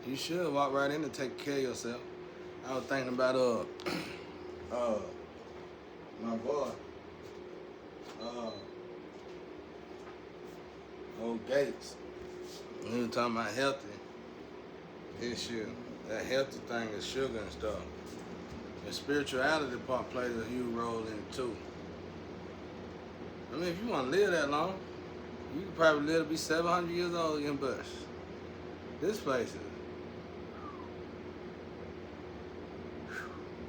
You should walk right in and take care of yourself. I was thinking about uh my boy, uh old Gates. He was talking about healthy issue. That healthy thing is sugar and stuff. The spirituality part plays a huge role in it too. I mean, if you want to live that long, you could probably live to be 700 years old in Bush. This place is,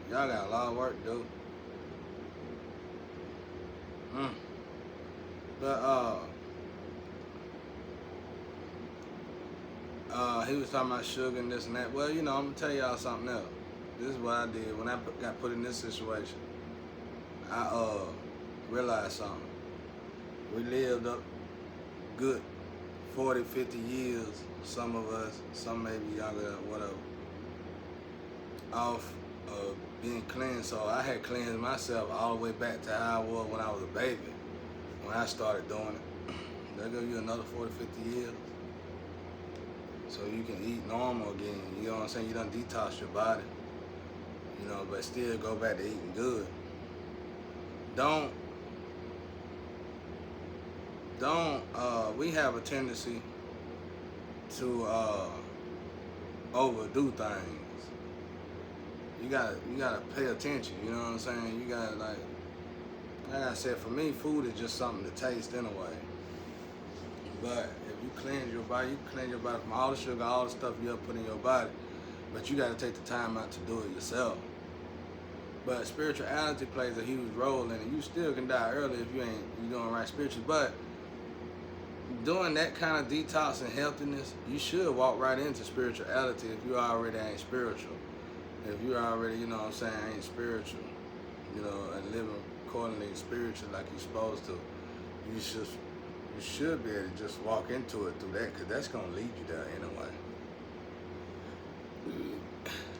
y'all got a lot of work to do. But he was talking about sugar and this and that. Well, you know, I'm gonna tell y'all something else. This is what I did when I got put in this situation. I realized something. We lived up good 40, 50 years, some of us, some maybe younger, whatever, off of being clean. So I had cleansed myself all the way back to how I was when I was a baby, when I started doing it. They'll give you another 40, 50 years. So you can eat normal again. You know what I'm saying? You done detox your body. You know, but still go back to eating good. We have a tendency to overdo things. You gotta pay attention, you know what I'm saying? You gotta like I said, for me, food is just something to taste anyway. But if you cleanse your body, you cleanse your body from all the sugar, all the stuff you have put in your body. But you gotta take the time out to do it yourself. But spirituality plays a huge role in it. You still can die early if you doing right spiritually. But doing that kind of detox and healthiness, you should walk right into spirituality if you already ain't spiritual. If you already, you know what I'm saying, ain't spiritual, you know, and living accordingly spiritually like you're supposed to, you should be able to just walk into it through that, because that's going to lead you there anyway.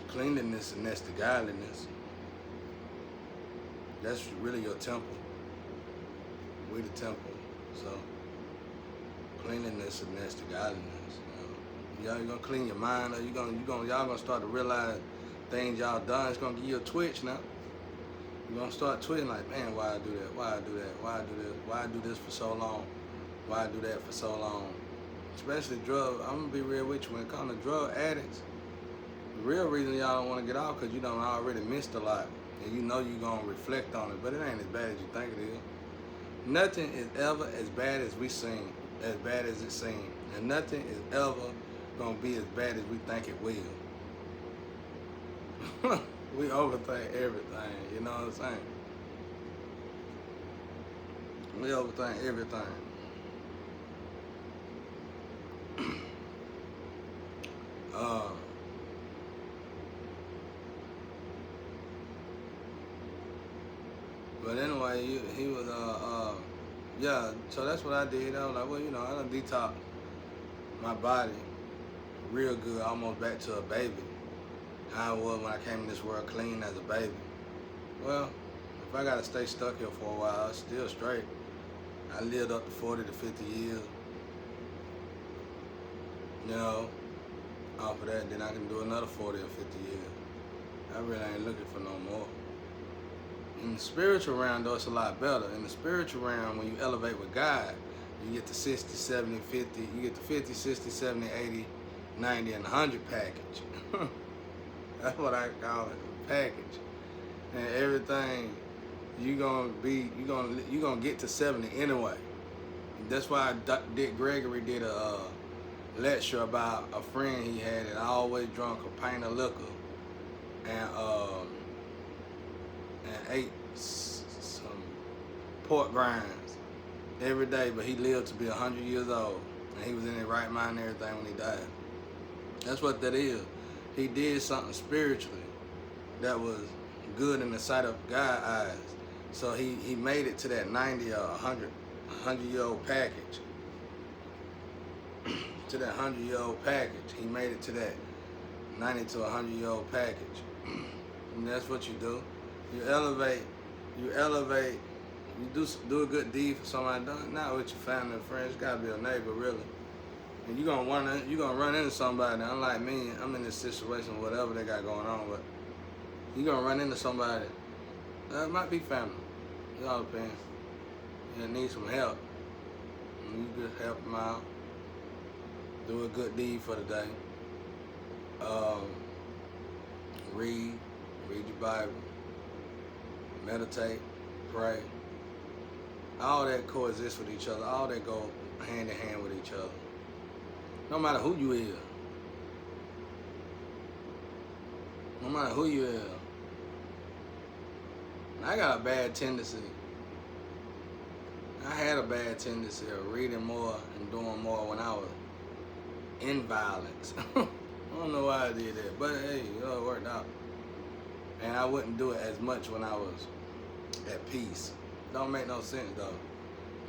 Cleanliness and that's the godliness. That's really your temple. We the temple. So cleanliness and that's the godliness. You know? Y'all gonna clean your mind, or y'all gonna start to realize things y'all done. It's gonna give you a twitch now. You're gonna start twitching like, man, why I do that? Why I do that? Why I do this? Why I do this for so long? Why I do that for so long? Especially drugs. I'm gonna be real with you. When it comes to drug addicts, the real reason y'all don't want to get out because you done already missed a lot, and you know you're gonna reflect on it, but it ain't as bad as you think it is. Nothing is ever as bad as we seem, as bad as it seems, and nothing is ever gonna be as bad as we think it will. We overthink everything, you know what I'm saying? We overthink everything. But anyway, he was yeah. So that's what I did. I was like, well, you know, I done detox my body real good, almost back to a baby. How I was when I came in this world clean as a baby. Well, if I gotta stay stuck here for a while, it's still straight. I lived up to 40 to 50 years. You know, off of that, then I can do another 40 or 50 years. I really ain't looking for no more. In the spiritual realm, though, it's a lot better. In the spiritual realm, when you elevate with God, you get the 60, 70, 50, you get the 50, 60, 70, 80, 90, and 100 package. That's what I call it, a package. And everything, you gonna get to 70 anyway. That's why Dick Gregory did a lecture about a friend he had that always drunk a pint of liquor and ate some pork grinds every day, but he lived to be 100 years old, and he was in his right mind and everything when he died. That's what that is. He did something spiritually that was good in the sight of God's eyes. So he made it to that 90 or 100-year-old package. To that 100-year-old package. He made it to that 90 to 100-year-old package. And that's what you do. You elevate, you do a good deed for somebody, not with your family and friends. It's gotta be a neighbor, really. And you gonna run into somebody. Unlike me, I'm in this situation, whatever they got going on, but you gonna run into somebody. It might be family. It all depends. You need some help. And you just help them out. Do a good deed for the day. Read your Bible, meditate, pray. All that coexists with each other. All that go hand in hand with each other. No matter who you is. No matter who you is. I got a bad tendency. I had a bad tendency of reading more and doing more when I was in violence. I don't know why I did that, but hey, it worked out. And I wouldn't do it as much when I was at peace. Don't make no sense though.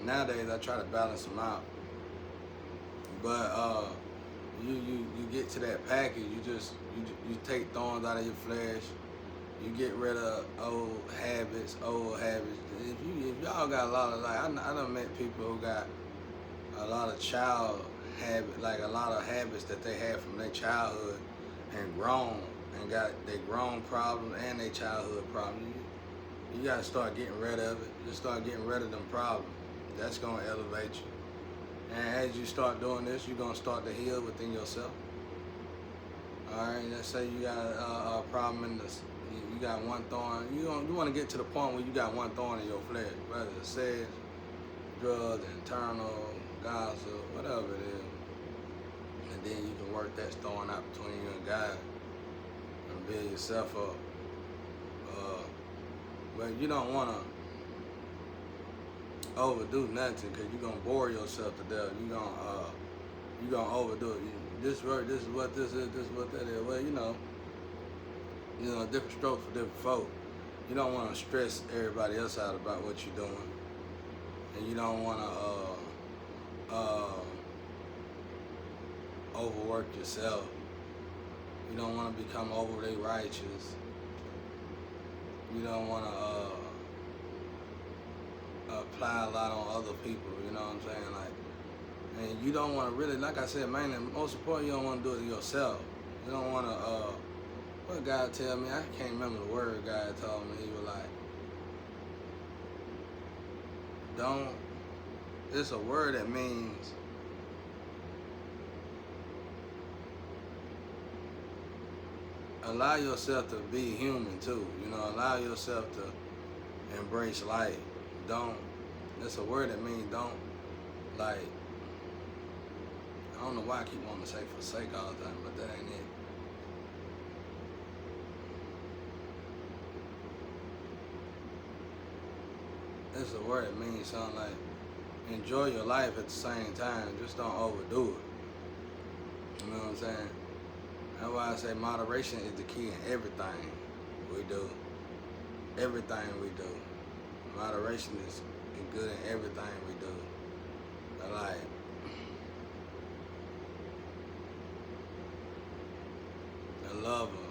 Nowadays I try to balance them out. But you get to that package, you take thorns out of your flesh. You get rid of old habits. If y'all got a lot of I done met people who got a lot of child habit, like a lot of habits that they had from their childhood and grown and got their grown problems and their childhood problems. You gotta start getting rid of it. Just start getting rid of them problems. That's gonna elevate you. And as you start doing this, you're gonna start to heal within yourself. All right. Let's say you got a problem in this. You got one thorn. You want to get to the point where you got one thorn in your flesh, whether it's sex, drugs, internal, gossip, whatever it is. And then you can work that thorn out between you and God and build yourself up. But you don't want to overdo nothing because you're gonna bore yourself to death. You're gonna overdo it. This work, this is what this is, this is what that is. Well, different strokes for different folk. You don't want to stress everybody else out about what you're doing, and you don't want to overwork yourself. You don't want to become overly righteous. You don't want to apply a lot on other people. You know what I'm saying? And you don't want to really, like I said, mainly, most important, you don't want to do it yourself. You don't want to. What God tell me? I can't remember the word God told me. He was like, don't. It's a word that means allow yourself to be human too. Allow yourself to embrace life. Don't. It's a word that means don't. I don't know why I keep wanting to say forsake all the time, but that ain't it. It's a word that means something like enjoy your life at the same time. Just don't overdo it. You know what I'm saying? That's why I say moderation is the key in everything we do. Everything we do. Moderation is good in everything we do. Like, a lover,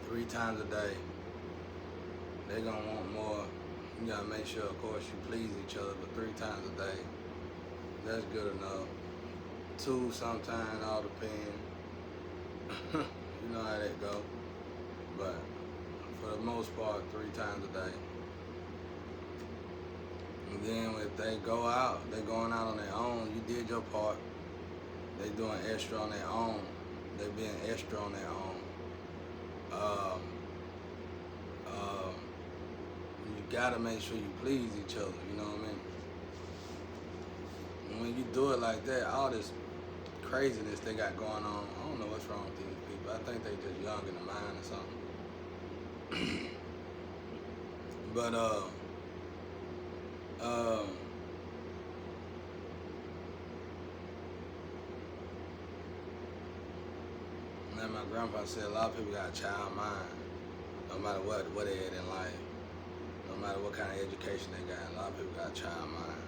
3 times a day. They're gonna want more. You gotta make sure, of course, you please each other, but 3 times a day, that's good enough. 2 sometimes, all depends. You know how that go. But for the most part, 3 times a day. And then if they go out, they're going out on their own. You did your part. They doing extra on their own. They being extra on their own. You gotta make sure you please each other. You know what I mean? And when you do it like that, all this craziness they got going on, I don't know what's wrong with these people. I think they just young in the mind or something. But like my grandpa said, a lot of people got a child mind, no matter what they at in life, no matter what kind of education they got. A lot of people got a child mind.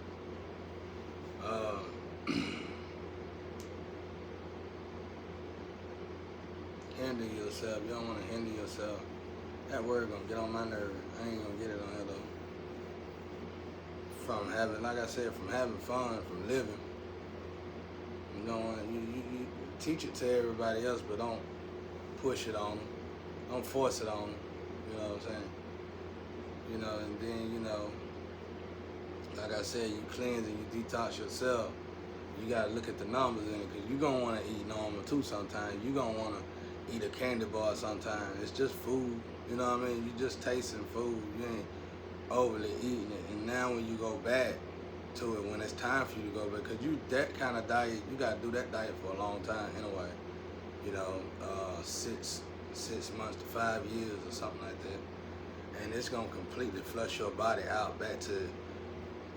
Hinder yourself. You don't want to hinder yourself. That word gonna get on my nerve. I ain't gonna get it on here though. From having, like I said, from having fun, from living. You teach it to everybody else, but don't push it on them. Don't force it on them. You know what I'm saying? And then, like I said, you cleanse and you detox yourself. You gotta look at the numbers in it, because you're gonna wanna eat normal too sometimes. You're gonna wanna eat a candy bar sometimes. It's just food, you know what I mean? You just tasting food. You ain't overly eating it. And now when you go back to it, when it's time for you to go back, because that kind of diet, you gotta do that diet for a long time anyway. 6 months to 5 years or something like that. And it's gonna completely flush your body out back to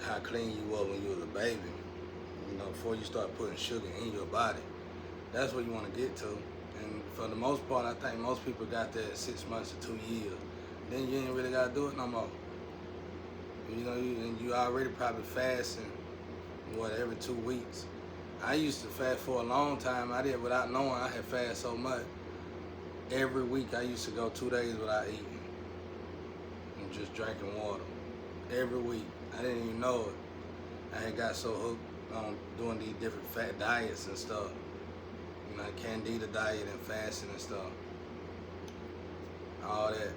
how clean you were when you was a baby. Before you start putting sugar in your body. That's what you want to get to. And for the most part, I think most people got that 6 months to 2 years. Then you ain't really got to do it no more. You already probably fasting, every 2 weeks. I used to fast for a long time. I did without knowing I had fasted so much. Every week I used to go 2 days without eating and just drinking water. Every week. I didn't even know it. I had got so hooked on doing these different fat diets and stuff. Candida diet and fasting and stuff. All that.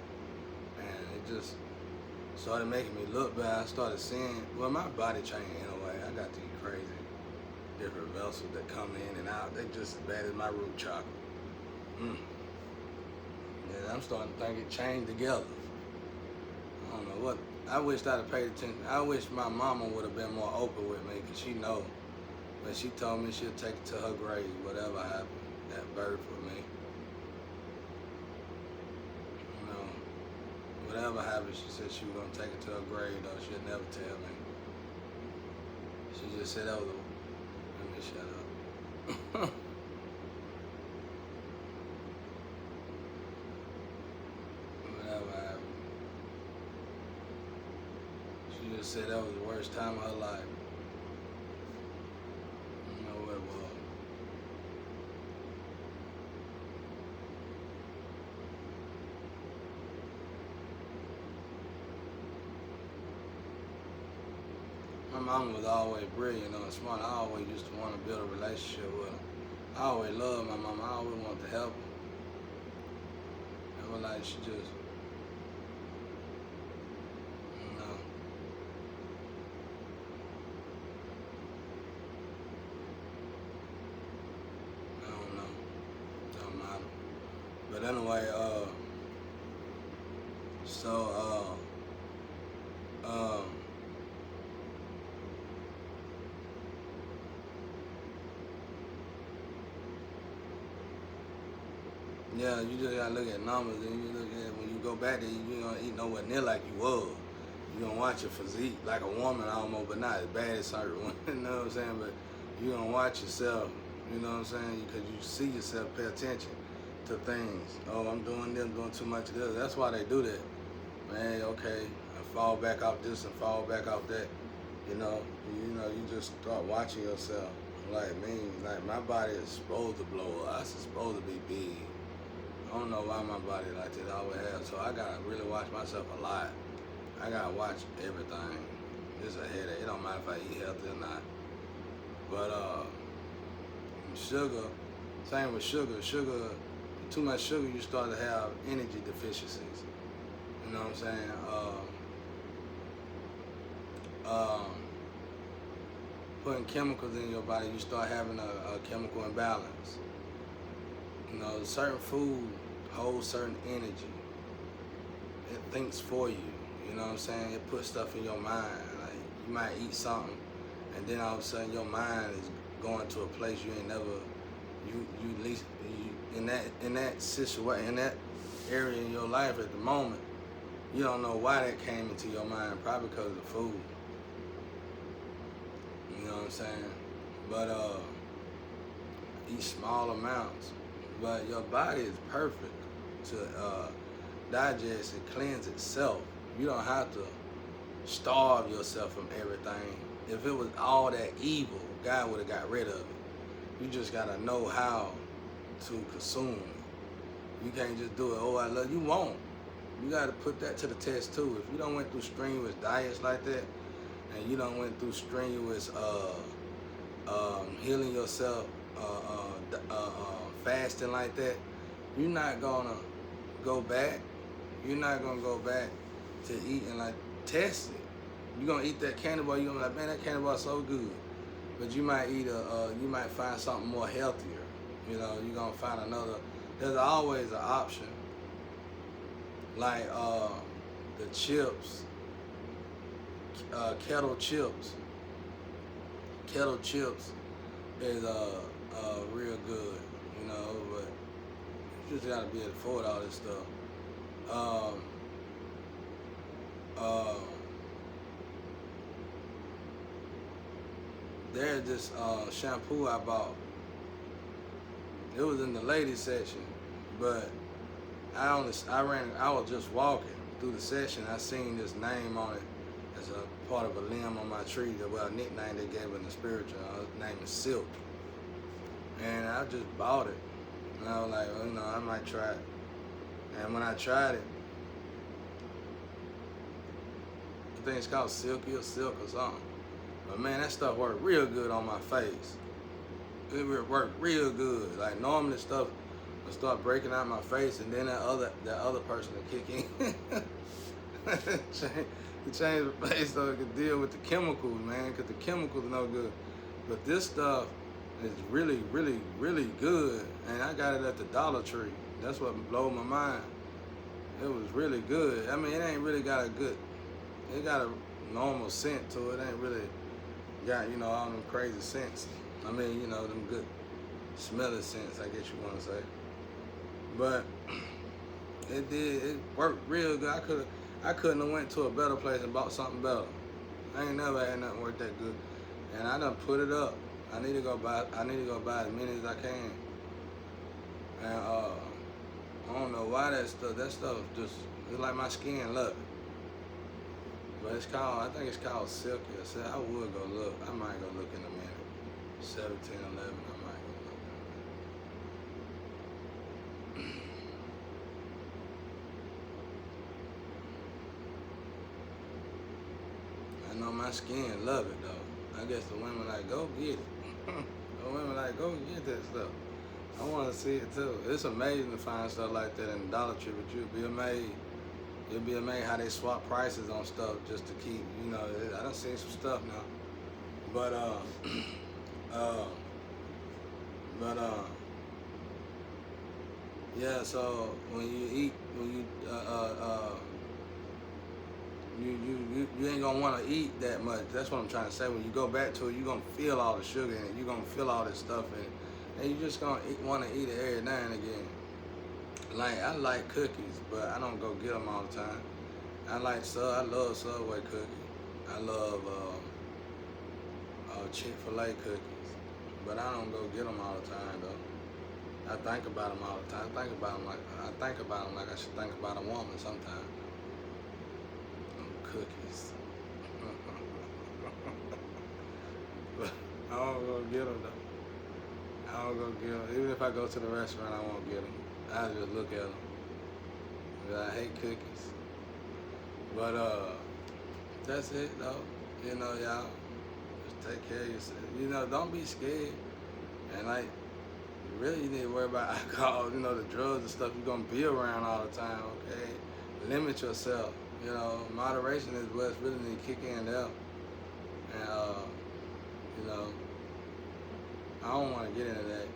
And it just started making me look bad. I started seeing, my body changed in a way. I got these crazy different vessels that come in and out. They just as bad as my root chakra. Yeah, I'm starting to think it changed together. I don't know what. I wished I'd have paid attention. I wish my mama would have been more open with me, because she knows. But she told me she'll take it to her grave, whatever happened at birth with me. Whatever happened, she said she was going to take it to her grave, though. She'll never tell me. She just said that was let me shut up. Whatever happened. She just said that was the worst time of her life. You know what it was. My mama was always brilliant and smart. I always used to want to build a relationship with her. I always loved my mama. I always wanted to help her. It was like she just, I don't know. Don't matter. But anyway, yeah, you just gotta look at numbers, and you look at when you go back there, you ain't gonna eat nowhere near like you was. You gonna watch your physique like a woman almost, but not as bad as certain women. You know what I'm saying? But you gonna watch yourself. You know what I'm saying? Because you see yourself, pay attention to things. Oh, I'm doing this, I'm doing too much of this. That's why they do that. Man, okay, I fall back off this and fall back off that. You just start watching yourself. Like me, like my body is supposed to blow up. I'm supposed to be big. I don't know why my body like that. I always have. So I gotta really watch myself a lot. I gotta watch everything. It's a headache. It don't matter if I eat healthy or not. But sugar, same with sugar. Sugar, too much sugar, you start to have energy deficiencies. You know what I'm saying? Putting chemicals in your body, you start having a chemical imbalance. Certain food holds certain energy. It thinks for you. You know what I'm saying? It puts stuff in your mind. Like you might eat something, and then all of a sudden your mind is going to a place you ain't never. In that situation, in that area in your life at the moment, you don't know why that came into your mind. Probably because of the food. You know what I'm saying? But eat small amounts. But your body is perfect to digest and cleanse itself. You don't have to starve yourself from everything. If it was all that evil, God would have got rid of it. You just gotta know how to consume it. You can't just do it, oh, I love you. You won't. You gotta put that to the test too. If you don't went through strenuous diets like that, and you don't went through strenuous healing yourself fasting like that, you're not gonna go back. You're not gonna go back to eating like test it. You're gonna eat that candy bar. You're gonna be like, man, that candy bar's so good. But you might eat you might find something more healthier. You know, you're gonna find another. There's always an option. Like the chips, kettle chips. Kettle chips is real good, you know, but you just gotta be able to afford all this stuff. Um, uh, there's this shampoo I bought. It was in the ladies section, but I was just walking through the section. I seen this name on it as a part of a limb on my tree. Well, a nickname they gave it in the spiritual. His name is Silk. And I just bought it. And I was like, well, you know, I might try it. And when I tried it, I think it's called Silky or Silk or something. But man, that stuff worked real good on my face. It worked real good. Like normally stuff will start breaking out my face, and then that other person will kick in. Change the face so it could deal with the chemicals, man, because the chemicals are no good. But this stuff is really, really, really good, and I got it at the Dollar Tree. That's what blew my mind. It was really good. I mean, it ain't really got it got a normal scent to it. It ain't really got, you know, all them crazy scents. I mean, you know, them good smelling scents, I guess you want to say. But it worked real good. I couldn't have went to a better place and bought something better. I ain't never had nothing work that good. And I done put it up. I need to go buy as many as I can. And I don't know why that stuff just, it's like my skin love it. But I think it's called Silky. I would go look. I might go look in a minute. 1711, I might go look. I know my skin love it though. I guess the women like, go get it. The women like, go get that stuff. I want to see it too. It's amazing to find stuff like that in the Dollar Tree, but you'll be amazed. You'll be amazed how they swap prices on stuff just to keep, you know, I done seen some stuff now. But, yeah, so when you eat, you ain't gonna want to eat that much. That's what I'm trying to say. When you go back to it, you're gonna feel all the sugar in it. You're gonna feel all this stuff in it, and you just gonna want to eat it every now and again. Like I like cookies, but I don't go get them all the time. I love Subway cookies. I love Chick-fil-A cookies, but I don't go get them all the time though. I think about them all the time. I think about them like I should think about a woman sometimes. Cookies. But I don't go get them though. I don't go get them. Even if I go to the restaurant, I won't get them. I just look at them. I hate cookies. But that's it though. You know, y'all. Just take care of yourself. You know, don't be scared. And like, really, you need to worry about alcohol. You know, the drugs and stuff you're gonna be around all the time. Okay, limit yourself. You know, moderation is what's really need to kick in there. And you know, I don't want to get into that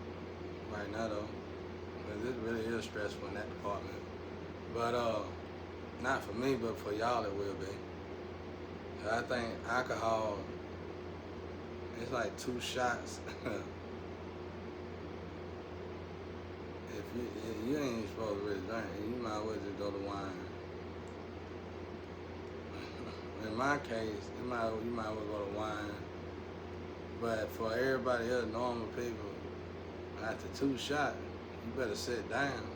right now though, because it really is stressful in that department. But not for me, but for y'all it will be. I think alcohol, it's like 2 shots. If you ain't supposed to really drink, you might as well just go to wine. In my case, you might as well go to wine. But for everybody else, normal people, after 2 shots, you better sit down.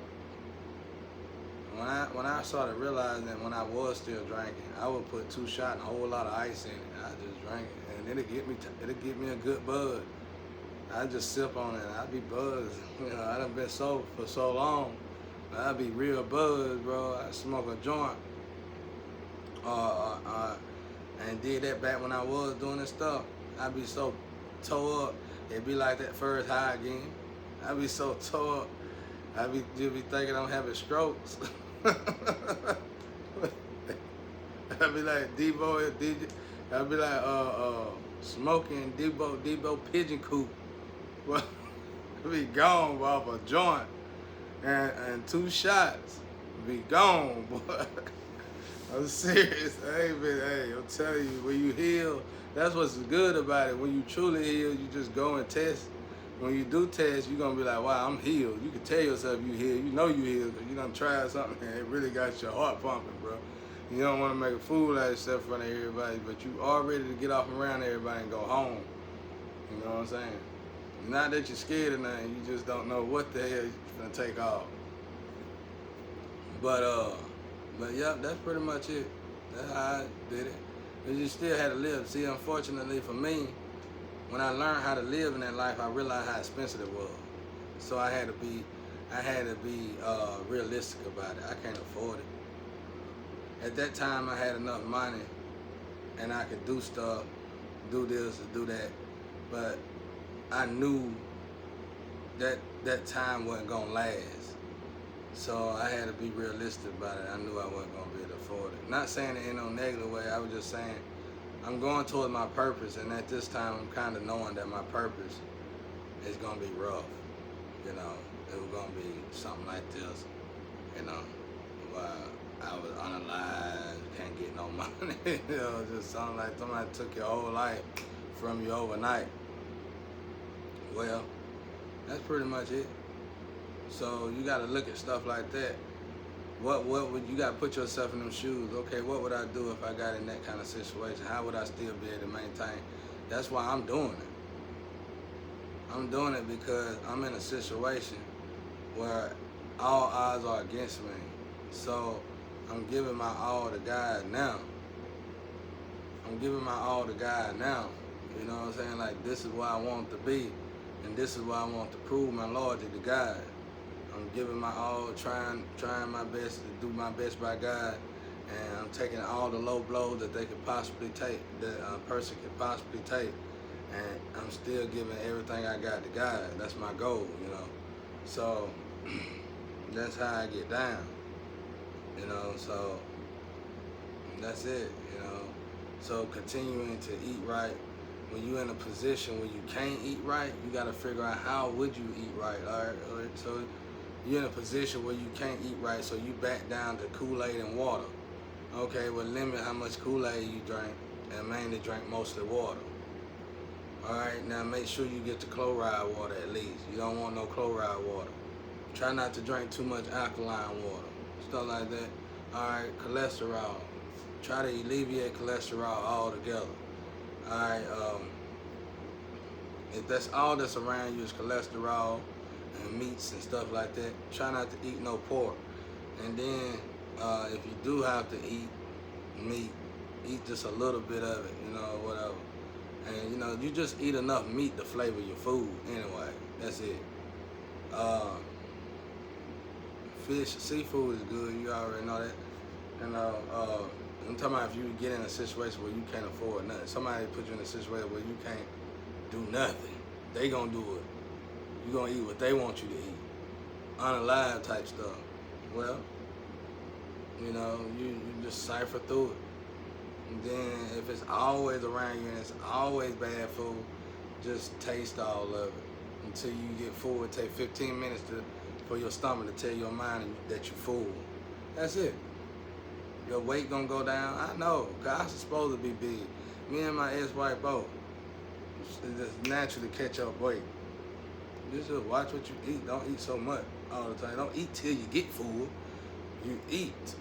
When I started realizing that when I was still drinking, I would put 2 shots and a whole lot of ice in it. I just drank it, and it'll give me a good buzz. I just sip on it, and I'd be buzzed. You know, I done been sober for so long. I'd be real buzzed, bro. I smoke a joint. And did that back when I was doing this stuff. I'd be so tore up. It be like that first high again. I be so tore. I be just be thinking I'm having strokes. I be like Debo and DJ. I be like smoking Debo pigeon coop. Well, be gone off a joint and 2 shots. Be gone, boy. I'm serious. Hey man, hey, I'm telling you, when you heal, that's what's good about it. When you truly heal, you just go and test. When you do test, you're gonna be like, wow, I'm healed. You can tell yourself you healed. You know you healed because you done tried something and it really got your heart pumping, bro. You don't want to make a fool out of yourself in front of everybody, but you all ready to get off around everybody and go home. You know what I'm saying? Not that you're scared of nothing, you just don't know what the hell you're gonna take off. But yeah, that's pretty much it. That's how I did it. But you still had to live. See, unfortunately for me, when I learned how to live in that life, I realized how expensive it was. So I had to be realistic about it. I can't afford it. At that time, I had enough money, and I could do stuff, do this, or do that. But I knew that time wasn't gonna last. So I had to be realistic about it. I knew I wasn't gonna be able to afford it. Not saying it in no negative way. I was just saying I'm going towards my purpose, and at this time, I'm kind of knowing that my purpose is gonna be rough. You know, it was gonna be something like this. You know, where I was unalive, can't get no money. You know, just something like somebody took your whole life from you overnight. Well, that's pretty much it. So you got to look at stuff like that. What would you got to put yourself in them shoes? Okay, what would I do if I got in that kind of situation? How would I still be able to maintain? That's why I'm doing it. I'm doing it because I'm in a situation where all odds are against me. So I'm giving my all to God now. I'm giving my all to God now. You know what I'm saying? Like, this is where I want to be, and this is where I want to prove my loyalty to God. I'm giving my all, trying my best to do my best by God, and I'm taking all the low blows that they could possibly take, that a person could possibly take, and I'm still giving everything I got to God. That's my goal, you know. So that's how I get down, you know. So that's it, you know. So continuing to eat right. When you're in a position where you can't eat right, you got to figure out how would you eat right. All right. So you're in a position where you can't eat right, so you back down to Kool-Aid and water. Okay, well, limit how much Kool-Aid you drink, and mainly drink mostly water. All right, now make sure you get the chloride water at least. You don't want no chloride water. Try not to drink too much alkaline water, stuff like that. All right, cholesterol. Try to alleviate cholesterol altogether. All right, if that's all that's around you is cholesterol and meats and stuff like that, try not to eat no pork. And then if you do have to eat meat, eat just a little bit of it, you know, whatever. And you know, you just eat enough meat to flavor your food anyway. That's it. Fish, seafood is good, you already know that. And I'm talking about if you get in a situation where you can't afford nothing. Somebody put you in a situation where you can't do nothing. They gonna do it. You gonna eat what they want you to eat. Unalive type stuff. Well, you know, you just cipher through it. And then if it's always around you and it's always bad food, just taste all of it until you get full. It take 15 minutes for your stomach to tell your mind that you're full. That's it. Your weight gonna go down. I know, cause I was supposed to be big. Me and my ex-wife both. Just naturally catch up weight. Just watch what you eat. Don't eat so much all the time. Don't eat till you get full. You eat.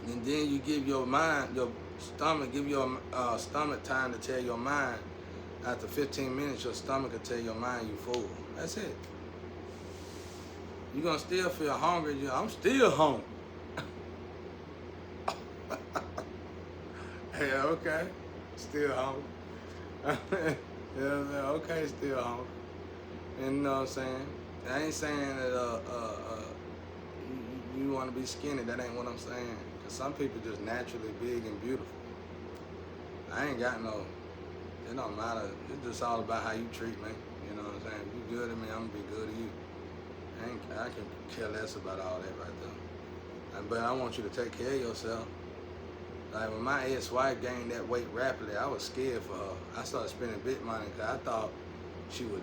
And then you give your mind, your stomach, give your stomach time to tell your mind. After 15 minutes, your stomach will tell your mind you full. That's it. You're gonna still feel hungry. I'm still hungry. Yeah, okay. Still hungry. Yeah, okay, still hungry. And you know what I'm saying? I ain't saying that you want to be skinny. That ain't what I'm saying. Cause some people just naturally big and beautiful. I ain't got no. It don't matter. It's just all about how you treat me. You know what I'm saying? If you good to me, I'm gonna be good to you. I can care less about all that right there. But I want you to take care of yourself. Like when my ex-wife gained that weight rapidly, I was scared for her. I started spending big money because I thought she was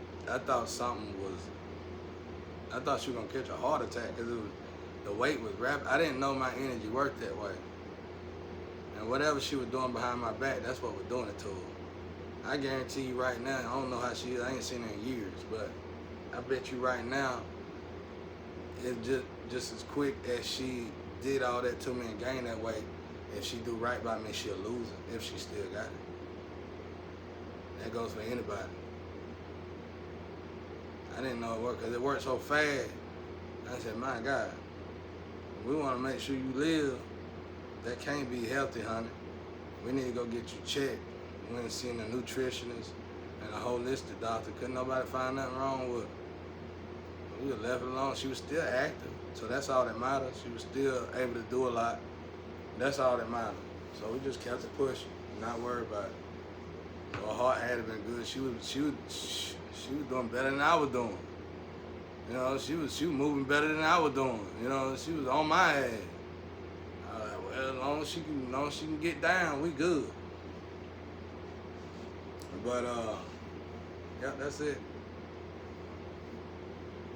gonna catch a heart attack because the weight was rapid. I didn't know my energy worked that way. And whatever she was doing behind my back, that's what was doing it to her. I guarantee you right now, I don't know how she is, I ain't seen her in years, but I bet you right now, it's just as quick as she did all that to me and gained that weight, if she do right by me, she'll lose it, if she still got it. That goes for anybody. I didn't know it worked, because it worked so fast. I said, my God, we want to make sure you live. That can't be healthy, honey. We need to go get you checked. We went and seen a nutritionist and a holistic doctor. Couldn't nobody find nothing wrong with her. We were left alone. She was still active, so that's all that matters. She was still able to do a lot. That's all that mattered. So we just kept it pushing, not worried about it. Her heart had been good. She was doing better than I was doing. You know, she was moving better than I was doing. You know, she was on my ass. Well, as long as she can get down, we good. But yeah, that's it.